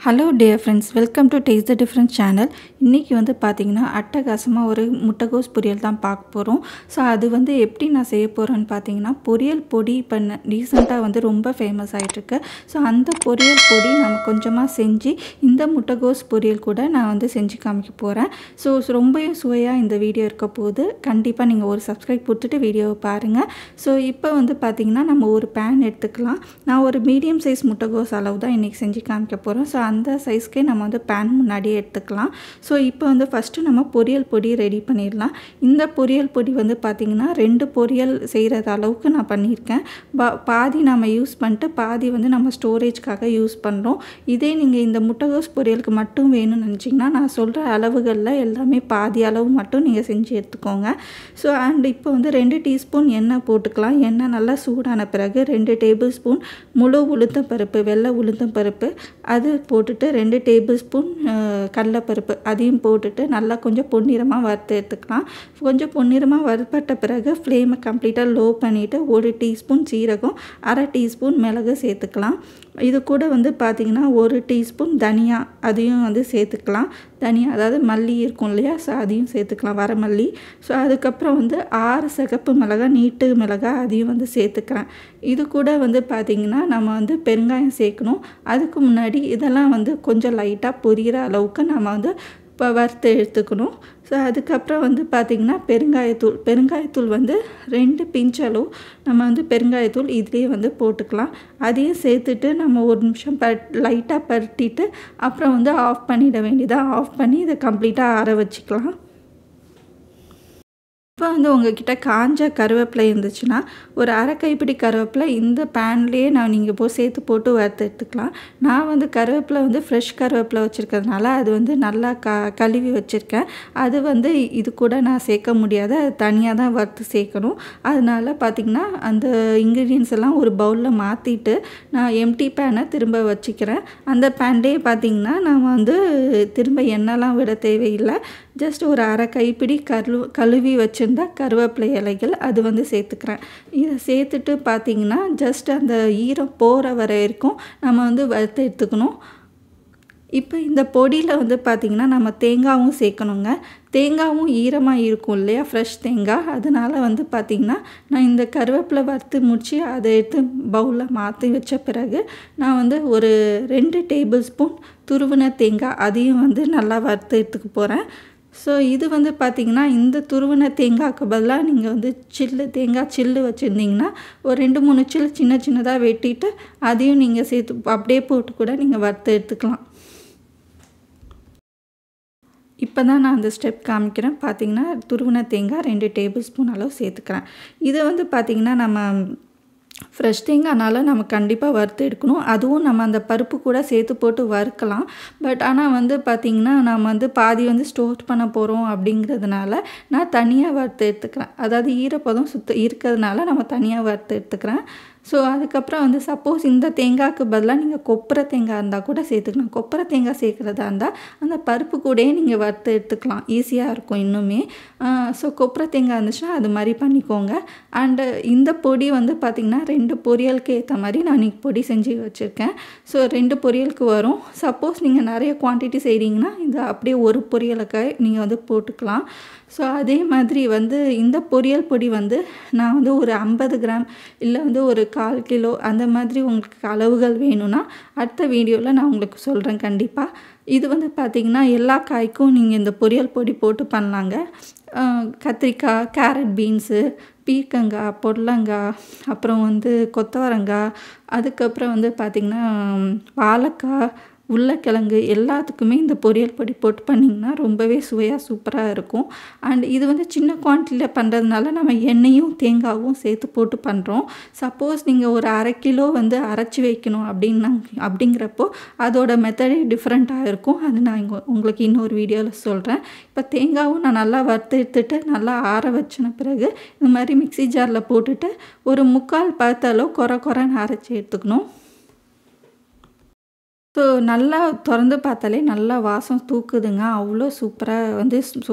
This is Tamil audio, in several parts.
Hello dear friends, welcome to taste the different channel. இன்றைக்கி வந்து பார்த்திங்கன்னா அட்டகாசமாக ஒரு முட்டைகோஸ் பொரியல் தான் பார்க்க போகிறோம். ஸோ அது வந்து எப்படி நான் செய்ய போகிறேன்னு பார்த்தீங்கன்னா, பொரியல் பொடி இப்போ ரீசெண்டாக வந்து ரொம்ப ஃபேமஸ் ஆகிட்டுருக்கு. ஸோ அந்த பொரியல் பொடி நம்ம கொஞ்சமாக செஞ்சு இந்த முட்டைகோஸ் பொரியல் கூட நான் வந்து செஞ்சு காமிக்க போகிறேன். ஸோ ரொம்பவும் சுவையாக இந்த வீடியோ இருக்க போது. கண்டிப்பாக நீங்கள் ஒரு சப்ஸ்கிரைப் கொடுத்துட்டு வீடியோவை பாருங்கள். ஸோ இப்போ வந்து பார்த்திங்கன்னா நம்ம ஒரு பேன் எடுத்துக்கலாம். நான் ஒரு மீடியம் சைஸ் முட்டைகோஸ் அளவு தான் இன்றைக்கி செஞ்சு காமிக்க போகிறேன். ஸோ அந்த சைஸ்க்கே நம்ம வந்து பேன் முன்னாடியே எடுத்துக்கலாம். ஸோ இப்போ வந்து ஃபஸ்ட்டு நம்ம பொரியல் பொடி ரெடி பண்ணிடலாம். இந்த பொரியல் பொடி வந்து பார்த்திங்கன்னா 2 பொரியல் செய்கிறது அளவுக்கு நான் பண்ணியிருக்கேன். பாதி நம்ம யூஸ் பண்ணிட்டு பாதி வந்து நம்ம ஸ்டோரேஜ்க்காக யூஸ் பண்ணுறோம். இதே நீங்கள் இந்த முட்டைகோஸ் பொரியலுக்கு மட்டும் வேணும்னு நினச்சிங்கன்னா நான் சொல்கிற அளவுகளில் எல்லாமே பாதி அளவு மட்டும் நீங்கள் செஞ்சு எடுத்துக்கோங்க. ஸோ அண்ட் இப்போ வந்து 2 டீஸ்பூன் எண்ணெய் போட்டுக்கலாம். எண்ணெய் நல்லா சூடான பிறகு 2 டேபிள் ஸ்பூன் முழு உளுத்தம்பருப்பு, வெள்ளை உளுத்தம்பருப்பு அது போட்டுட்டு 2 டேபிள் ஸ்பூன் கடலைப்பருப்பு அதையும் போட்டுட்டு நல்லா கொஞ்சம் பொன்னிறமாக வறுத்து எடுத்துக்கலாம். கொஞ்சம் பொன்னிறமாக வறுப்பட்ட பிறகு ஃப்ளேமை கம்ப்ளீட்டாக லோ பண்ணிவிட்டு 1 டீஸ்பூன் சீரகம், 1/2 டீஸ்பூன் மிளகு சேர்த்துக்கலாம். இது கூட வந்து பார்த்திங்கன்னா 1 டீஸ்பூன் தனியா அதையும் வந்து சேர்த்துக்கலாம். தனியா அதாவது மல்லி இருக்கும் இல்லையா, ஸோ அதையும் சேர்த்துக்கலாம், வரமல்லி. ஸோ அதுக்கப்புறம் வந்து 6 சிகப்பு மிளகாய், நீட்டு மிளகாய் அதையும் வந்து சேர்த்துக்கிறேன். இது கூட வந்து பார்த்திங்கன்னா நம்ம வந்து பெருங்காயம் சேர்க்கணும். அதுக்கு முன்னாடி இதெல்லாம் வந்து கொஞ்சம் லைட்டாக பொரியிற அளவுக்கு நம்ம வந்து இப்போ வறுத்து எடுத்துக்கணும். ஸோ அதுக்கப்புறம் வந்து பார்த்திங்கன்னா பெருங்காயத்தூள் வந்து 2 பிஞ்ச் அளவு நம்ம வந்து பெருங்காயத்தூள் இதுலேயே வந்து போட்டுக்கலாம். அதையும் சேர்த்துட்டு நம்ம ஒரு நிமிஷம் லைட்டாக பரட்டிட்டு அப்புறம் வந்து ஆஃப் பண்ணிட வேண்டியதாக. ஆஃப் பண்ணி இதை கம்ப்ளீட்டாக ஆற வச்சுக்கலாம். இப்போ வந்து உங்கள்கிட்ட காஞ்ச கருவேப்பிலை இருந்துச்சுன்னா ஒரு 1/2 கைப்பிடி கருவேப்பிலை இந்த பேன்லேயே நீங்கள் சேர்த்து போட்டு வறுத்து எடுத்துக்கலாம். நான் வந்து கருவேப்பிலை வந்து ஃப்ரெஷ் கருவேப்பிலை வச்சுருக்கிறதுனால அது வந்து நல்லா கழுவி வச்சுருக்கேன். அது வந்து இது கூட நான் சேர்க்க முடியாது, அது தனியாக தான் வறுத்து சேர்க்கணும். அதனால் பார்த்திங்கன்னா அந்த இன்க்ரீடியன்ஸ் எல்லாம் ஒரு பவுலில் மாற்றிட்டு நான் எம்டி பேனை திரும்ப வச்சுக்கிறேன். அந்த பேன்லேயே பார்த்திங்கன்னா நான் வந்து திரும்ப எண்ணெய்லாம் விட தேவையில்லை. ஜஸ்ட் ஒரு 1/2 கைப்பிடி கழுவி வச்சுருந்தா கருவேப்பிலை இலைகள் அது வந்து சேர்த்துக்கிறேன். இதை சேர்த்துட்டு பார்த்திங்கன்னா ஜஸ்ட் அந்த ஈரம் போகிற வரைக்கும் நம்ம வந்து வறுத்து எடுத்துக்கணும். இப்போ இந்த பொடியில் வந்து பார்த்திங்கன்னா நம்ம தேங்காயும் சேர்க்கணுங்க. தேங்காயும் ஈரமாக இருக்கும் இல்லையா, ஃப்ரெஷ் தேங்காய். அதனால் வந்து பார்த்திங்கன்னா நான் இந்த கருவேப்பிலை வறுத்து முடித்து அதை எடுத்து பவுலில் மாற்றி வச்ச பிறகு நான் வந்து ஒரு 2 டேபிள் ஸ்பூன் துருவின தேங்காய் அதையும் வந்து நல்லா வறுத்து எடுத்துக்க போகிறேன். ஸோ இது வந்து பார்த்திங்கன்னா இந்த துருவின தேங்காய்க்கு பதிலாக நீங்கள் வந்து தேங்காய் சில்லு வச்சுருந்தீங்கன்னா ஒரு 2-3 சின்ன சின்னதாக வெட்டிட்டு அதையும் நீங்கள் சேர்த்து அப்படியே போட்டு கூட நீங்கள் வறுத்து எடுத்துக்கலாம். இப்போ தான் நான் அந்த ஸ்டெப் காமிக்கிறேன். பார்த்திங்கன்னா துருவின தேங்காய் 2 டேபிள் ஸ்பூன் அளவு சேர்த்துக்கிறேன். இதை வந்து பார்த்திங்கன்னா நம்ம ஃப்ரெஷ் தேங்காய்னால நம்ம கண்டிப்பாக வறுத்து எடுக்கணும். அதுவும் நம்ம அந்த பருப்பு கூட சேர்த்து போட்டு வறுக்கலாம். பட் ஆனால் வந்து பார்த்திங்கன்னா நம்ம வந்து பாதி வந்து ஸ்டோர் பண்ண போகிறோம் அப்படிங்கிறதுனால நான் தனியாக வறுத்து எடுத்துக்கிறேன். அதாவது ஈரப்பதம் இருக்கிறதுனால நம்ம தனியாக வறுத்து எடுத்துக்கிறேன். ஸோ அதுக்கப்புறம் வந்து சப்போஸ் இந்த தேங்காய்க்கு பதிலாக நீங்கள் கொப்பரை தேங்காய் இருந்தால் கூட சேர்த்துக்கலாம். கொப்பரை தேங்காய் சேர்க்குறதா இருந்தால் அந்த பருப்பு கூடயே நீங்கள் வறுத்து எடுத்துக்கலாம், ஈஸியாக இருக்கும் இன்னுமே. ஸோ கொப்பரை தேங்காய் இருந்துச்சுன்னா அது மாதிரி பண்ணிக்கோங்க. அண்டு இந்த பொடி வந்து பார்த்திங்கன்னா 2 பொரியலுக்கு ஏற்ற மாதிரி நான் இன்றைக்கி பொடி செஞ்சு வச்சுருக்கேன். ஸோ 2 பொரியலுக்கு வரும். சப்போஸ் நீங்கள் நிறைய குவான்டிட்டி செய்கிறீங்கன்னா இது அப்படியே ஒரு பொரியலுக்கு நீங்கள் வந்து போட்டுக்கலாம். ஸோ அதே மாதிரி வந்து இந்த பொரியல் பொடி வந்து நான் வந்து ஒரு 50 கிராம் இல்லை வந்து ஒரு 1/4 கிலோ அந்த மாதிரி உங்களுக்கு அளவுகள் வேணும்னா அடுத்த வீடியோவில் நான் உங்களுக்கு சொல்கிறேன் கண்டிப்பாக. இது வந்து பார்த்திங்கன்னா எல்லா காய்க்கும் நீங்கள் இந்த பொரியல் பொடி போட்டு பண்ணலாங்க. கத்திரிக்காய், கேரட், பீன்ஸு, பீர்க்கங்காய், பொடலங்காய், அப்புறம் வந்து கொத்தவரங்காய், அதுக்கப்புறம் வந்து பார்த்திங்கன்னா வாழைக்காய், உருளைக்கிழங்கு எல்லாத்துக்குமே இந்த பொரியல் பொடி போட்டு பண்ணிங்கன்னா ரொம்பவே சுவையாக சூப்பராக இருக்கும். அண்ட் இது வந்து சின்ன குவான்டிட்டியில் பண்ணுறதுனால நம்ம எண்ணெயும் தேங்காயும் சேர்த்து போட்டு பண்ணுறோம். சப்போஸ் நீங்கள் ஒரு 1/2 கிலோ வந்து அரைச்சி வைக்கணும் அப்படிங்கிறப்போ அதோட மெத்தடே டிஃப்ரெண்ட்டாக இருக்கும். அது நான் உங்களுக்கு இன்னொரு வீடியோவில் சொல்கிறேன். இப்போ தேங்காயும் நான் நல்லா வறுத்து எடுத்துட்டு நல்லா ஆற வச்சின பிறகு இந்த மாதிரி மிக்ஸி ஜாரில் போட்டுட்டு ஒரு 3/4 பதத்தளவு கொரன்னு அரைச்சி எடுத்துக்கணும். ஸோ நல்லா தொறந்து பார்த்தாலே நல்லா வாசம் தூக்குதுங்க. அவ்வளோ சூப்பரா வந்து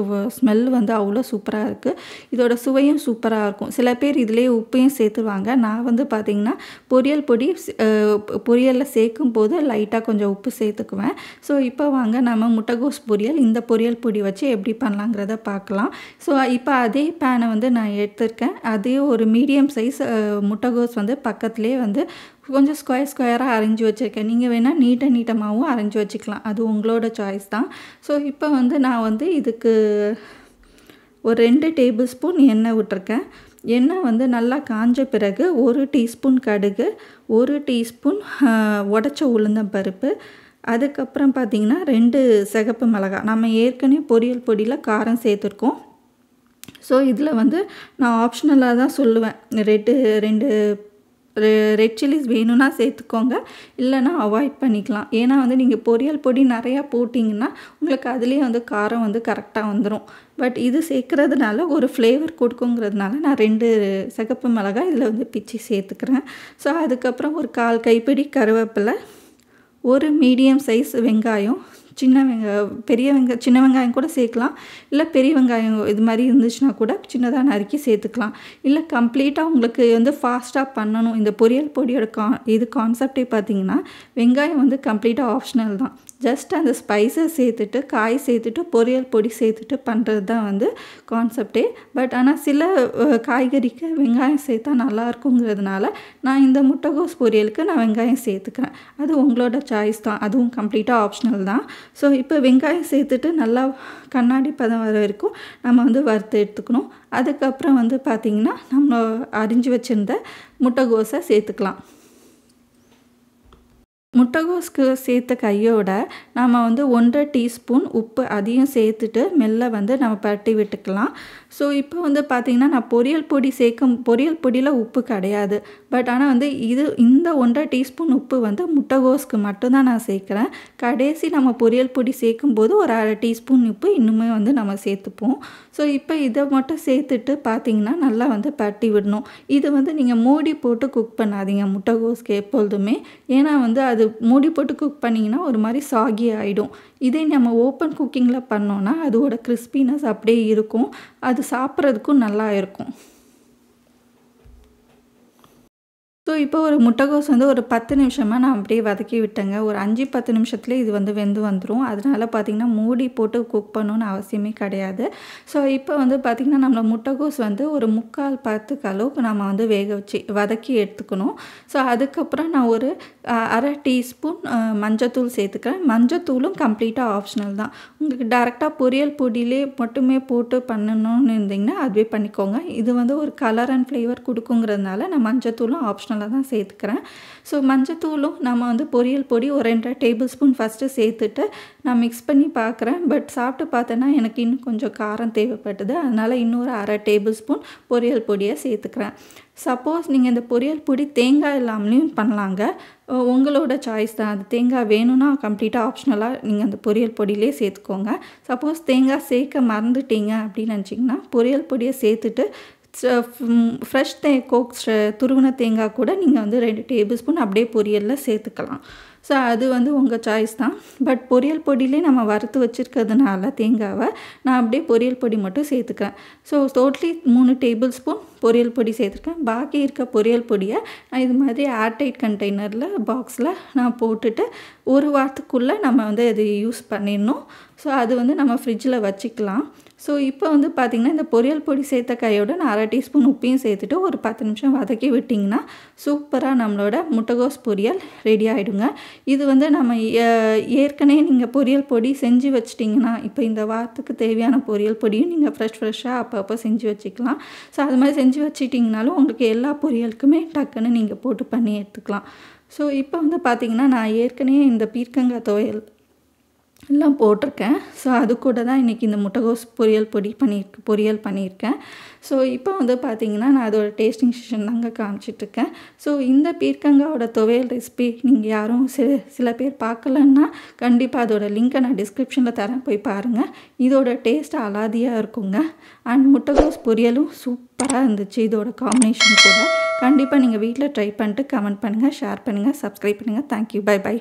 ஸ்மெல் வந்து அவ்வளோ சூப்பரா இருக்கு. இதோட சுவையும் சூப்பரா இருக்கும். சில பேர் இதிலேயே உப்பையும் சேர்த்துருவாங்க. நான் வந்து பார்த்திங்கன்னா, பொரியல் பொடி பொரியல்ல சேர்க்கும்போது லைட்டாக கொஞ்சம் உப்பு சேர்த்துக்குவேன். ஸோ இப்போ வாங்க நம்ம முட்டைகோஸ் பொரியல், இந்த பொரியல் பொடி வச்சு எப்படி பண்ணலாங்கிறத பார்க்கலாம். ஸோ இப்போ அதே பேனை வந்து நான் எடுத்திருக்கேன். அதே ஒரு மீடியம் சைஸ் முட்டைகோஸ் வந்து பக்கத்துலேயே வந்து கொஞ்சம் ஸ்கொயராக அரைஞ்சி வச்சுருக்கேன். நீங்கள் வேணால் நீட்டமாகவும் அரைஞ்சி வச்சுக்கலாம். அது உங்களோட சாய்ஸ் தான். ஸோ இப்போ வந்து நான் வந்து இதுக்கு ஒரு 2 டேபிள் ஸ்பூன் எண்ணெய் விட்டுருக்கேன். எண்ணெய் வந்து நல்லா காஞ்ச பிறகு 1 டீஸ்பூன் கடுகு, 1 டீஸ்பூன் உடைச்ச உளுந்தம்பருப்பு, அதுக்கப்புறம் பார்த்திங்கன்னா 2 சிகப்பு மிளகாய். நம்ம ஏற்கனவே பொரியல் பொடியில் காரம் சேர்த்துருக்கோம். ஸோ இதில் வந்து நான் ஆப்ஷனலாக தான் சொல்லுவேன். 2 ரெட் சில்லிஸ் வேணும்னா சேர்த்துக்கோங்க, இல்லைனா அவாய்ட் பண்ணிக்கலாம். ஏன்னா வந்து நீங்கள் பொரியல் பொடி நிறையா போட்டிங்கன்னா உங்களுக்கு அதுலேயே வந்து காரம் வந்து கரெக்டாக வந்துடும். பட் இது சேர்க்குறதுனால ஒரு ஃப்ளேவர் கொடுக்குங்கிறதுனால நான் 2 சிகப்பு மிளகாய் இதில் வந்து பிச்சு சேர்த்துக்கிறேன். ஸோ அதுக்கப்புறம் ஒரு 1/4 கைப்பிடி கருவேப்பிலை, ஒரு மீடியம் சைஸ் வெங்காயம், சின்ன வெங்காயம் கூட சேர்க்கலாம், இல்லை பெரிய வெங்காயம் இது மாதிரி இருந்துச்சுன்னா கூட சின்னதாக நறுக்கி சேர்த்துக்கலாம். இல்லை கம்ப்ளீட்டாக உங்களுக்கு வந்து ஃபாஸ்ட்டாக பண்ணணும், இந்த பொரியல் பொடியோட கான்செப்டே பார்த்திங்கன்னா வெங்காயம் வந்து கம்ப்ளீட்டாக ஆப்ஷனல் தான். ஜஸ்ட் அந்த ஸ்பைசஸ் சேர்த்துட்டு, காய் சேர்த்துட்டு, பொரியல் பொடி சேர்த்துட்டு பண்ணுறது தான் வந்து கான்செப்டே. பட் ஆனால் சில காய்கறிக்கு வெங்காயம் சேர்த்தா நல்லாயிருக்குங்கிறதுனால நான் இந்த முட்டைகோஸ் பொரியலுக்கு நான் வெங்காயம் சேர்த்துக்கிறேன். அது உங்களோட சாய்ஸ் தான், அதுவும் கம்ப்ளீட்டாக ஆப்ஷனல் தான். ஸோ இப்போ வெங்காயம் சேர்த்துட்டு நல்லா கண்ணாடி பதம் வர வரைக்கும் நம்ம வந்து வறுத்து எடுத்துக்கணும். அதுக்கப்புறம் வந்து பார்த்திங்கன்னா நம்ம அரிஞ்சு வச்சுருந்த முட்டைகோஸை சேர்த்துக்கலாம். முட்டைகோஸ்க்கு சேர்த்த கையோட நம்ம வந்து 1/2 டீஸ்பூன் உப்பு அதையும் சேர்த்துட்டு மெல்ல வந்து நம்ம பரட்டி விட்டுக்கலாம். ஸோ இப்போ வந்து பார்த்திங்கன்னா நான் பொரியல் பொடியில் உப்பு கிடையாது. பட் ஆனால் வந்து இந்த 1/2 டீஸ்பூன் உப்பு வந்து முட்டைகோஸ்க்கு மட்டும்தான் நான் சேர்க்குறேன். கடைசி நம்ம பொரியல் பொடி சேர்க்கும்போது ஒரு 1/2 டீஸ்பூன் உப்பு இன்னுமே வந்து நம்ம சேர்த்துப்போம். ஸோ இப்போ இதை மட்டும் சேர்த்துட்டு பார்த்திங்கன்னா நல்லா வந்து பரட்டி விடணும். இது வந்து நீங்கள் மூடி போட்டு குக் பண்ணாதீங்க முட்டைகோஸ்க்கு எப்பொழுதுமே. ஏன்னா வந்து அது மூடி போட்டு குக் பண்ணிங்கன்னா ஒரு மாதிரி சாகி ஆகிடும். இதே நம்ம ஓப்பன் குக்கிங்கில் பண்ணோன்னா அதோட கிறிஸ்பினஸ் அப்படியே இருக்கும், அது சாப்பிட்றதுக்கும் நல்லா இருக்கும். ஸோ இப்போ ஒரு முட்டைகோஸ் வந்து ஒரு 10 நிமிஷமாக நான் அப்படியே வதக்கி விட்டேங்க. ஒரு 5-10 நிமிஷத்துலேயே இது வந்து வெந்து வந்துடும். அதனால் பார்த்திங்கன்னா மூடி போட்டு குக் பண்ணணுன்னு அவசியமே கிடையாது. ஸோ இப்போ வந்து பார்த்திங்கன்னா நம்ம முட்டைகோஸ் வந்து ஒரு 3/4 பதத்துக்கு அளவுக்கு நம்ம வந்து வேக வச்சு வதக்கி எடுத்துக்கணும். ஸோ அதுக்கப்புறம் நான் ஒரு 1/2 டீஸ்பூன் மஞ்சத்தூள் சேர்த்துக்கிறேன். மஞ்சத்தூளும் கம்ப்ளீட்டாக ஆப்ஷனல் தான். உங்களுக்கு டேரெக்டாக பொரியல் பொடியிலே மட்டுமே போட்டு பண்ணணும்னு இருந்திங்கன்னா அதுவே பண்ணிக்கோங்க. இது வந்து ஒரு கலர் அண்ட் ஃப்ளேவர் கொடுக்குங்கிறதுனால நான் மஞ்சத்தூளும் ஆப்ஷனல் தான் சேர்த்துக்கிறேன். ஸோ மஞ்சத்தூளும் நம்ம வந்து பொரியல் பொடி ஒரு 2 டேபிள் ஸ்பூன் ஃபஸ்ட்டு சேர்த்துட்டு நான் மிக்ஸ் பண்ணி பார்க்குறேன். பட் சாப்பிட்டு பார்த்தேன்னா எனக்கு இன்னும் கொஞ்சம் காரம் தேவைப்பட்டது. அதனால் இன்னொரு 1/2 டேபிள் ஸ்பூன் பொரியல் பொடியை சேர்த்துக்கிறேன். சப்போஸ் நீங்கள் இந்த பொரியல் பொடி தேங்காய் இல்லாமலேயும் பண்ணலாங்க, உங்களோட சாய்ஸ் தான். அது தேங்காய் வேணும்னா கம்ப்ளீட்டாக ஆப்ஷனலாக நீங்கள் அந்த பொரியல் பொடியிலே சேர்த்துக்கோங்க. சப்போஸ் தேங்காய் சேர்க்க மறந்துட்டீங்க அப்படின்னு நினச்சிங்கன்னா பொரியல் பொடியை சேர்த்துட்டு ஃப்ரெஷ் துருவின தேங்காய் கூட நீங்கள் வந்து 2 டேபிள் ஸ்பூன் அப்படியே பொரியலில் சேர்த்துக்கலாம். ஸோ அது வந்து உங்கள் சாய்ஸ் தான். பட் பொரியல் பொடியிலே நம்ம வறுத்து வச்சுருக்கிறதுனால தேங்காவை நான் அப்படியே பொரியல் பொடி மட்டும் சேர்த்துக்கிறேன். ஸோ டோட்டலி 3 டேபிள் ஸ்பூன் பொரியல் பொடி சேர்த்துருக்கேன். பாக்கி இருக்க பொரியல் பொடியை நான் இது மாதிரி ஏர்டைட் கண்டெய்னரில் பாக்ஸில் நான் போட்டுட்டு ஒரு வாரத்துக்குள்ளே நம்ம வந்து அது யூஸ் பண்ணிடணும். ஸோ அது வந்து நம்ம ஃப்ரிட்ஜில் வச்சுக்கலாம். ஸோ இப்போ வந்து பார்த்திங்கன்னா இந்த பொரியல் பொடி சேர்த்த கையோட நான் 1/2 டீஸ்பூன் உப்பையும் சேர்த்துட்டு ஒரு 10 நிமிஷம் வதக்கி விட்டிங்கன்னா சூப்பராக நம்மளோட முட்டைகோஸ் பொரியல் ரெடி ஆகிடுங்க. இது வந்து நம்ம ஏற்கனவே நீங்கள் பொரியல் பொடி செஞ்சு வச்சிட்டிங்கன்னா இப்போ இந்த வாரத்துக்கு தேவையான பொரியல் பொடியும் நீங்கள் ஃப்ரெஷ்ஷாக அப்பப்போ செஞ்சு வச்சுக்கலாம். ஸோ அது மாதிரி செஞ்சு வச்சிட்டிங்கனாலும் உங்களுக்கு எல்லா பொரியலுக்குமே டக்குன்னு நீங்கள் போட்டு பண்ணி எடுத்துக்கலாம். ஸோ இப்போ வந்து பார்த்திங்கன்னா நான் ஏற்கனவே இந்த பீர்க்கங்காய் துவையல் எல்லாம் போட்டிருக்கேன். ஸோ அது கூட தான் இன்றைக்கி இந்த முட்டைகோஸ் பொரியல் பண்ணியிருக்கேன். ஸோ இப்போ வந்து பார்த்திங்கன்னா நான் அதோட டேஸ்டிங் செஷன் தாங்க காமிச்சிட்ருக்கேன். ஸோ இந்த பீர்க்கங்காயோட துவையல் ரெசிபி நீங்கள் யாரும் சில பேர் பார்க்கலன்னா கண்டிப்பாக அதோட லிங்க்கை நான் டிஸ்கிரிப்ஷனில் தரேன், போய் பாருங்கள். இதோட டேஸ்ட் அலாதியாக இருக்குங்க. அண்ட் முட்டைகோஸ் பொரியலும் சூப்பராக இருந்துச்சு. இதோட காம்பினேஷன் கூட கண்டிப்பாக நீங்கள் வீட்டில் ட்ரை பண்ணிட்டு கமெண்ட் பண்ணுங்கள், ஷேர் பண்ணுங்கள், சப்ஸ்கிரைப் பண்ணுங்கள். தேங்க்யூ. பை.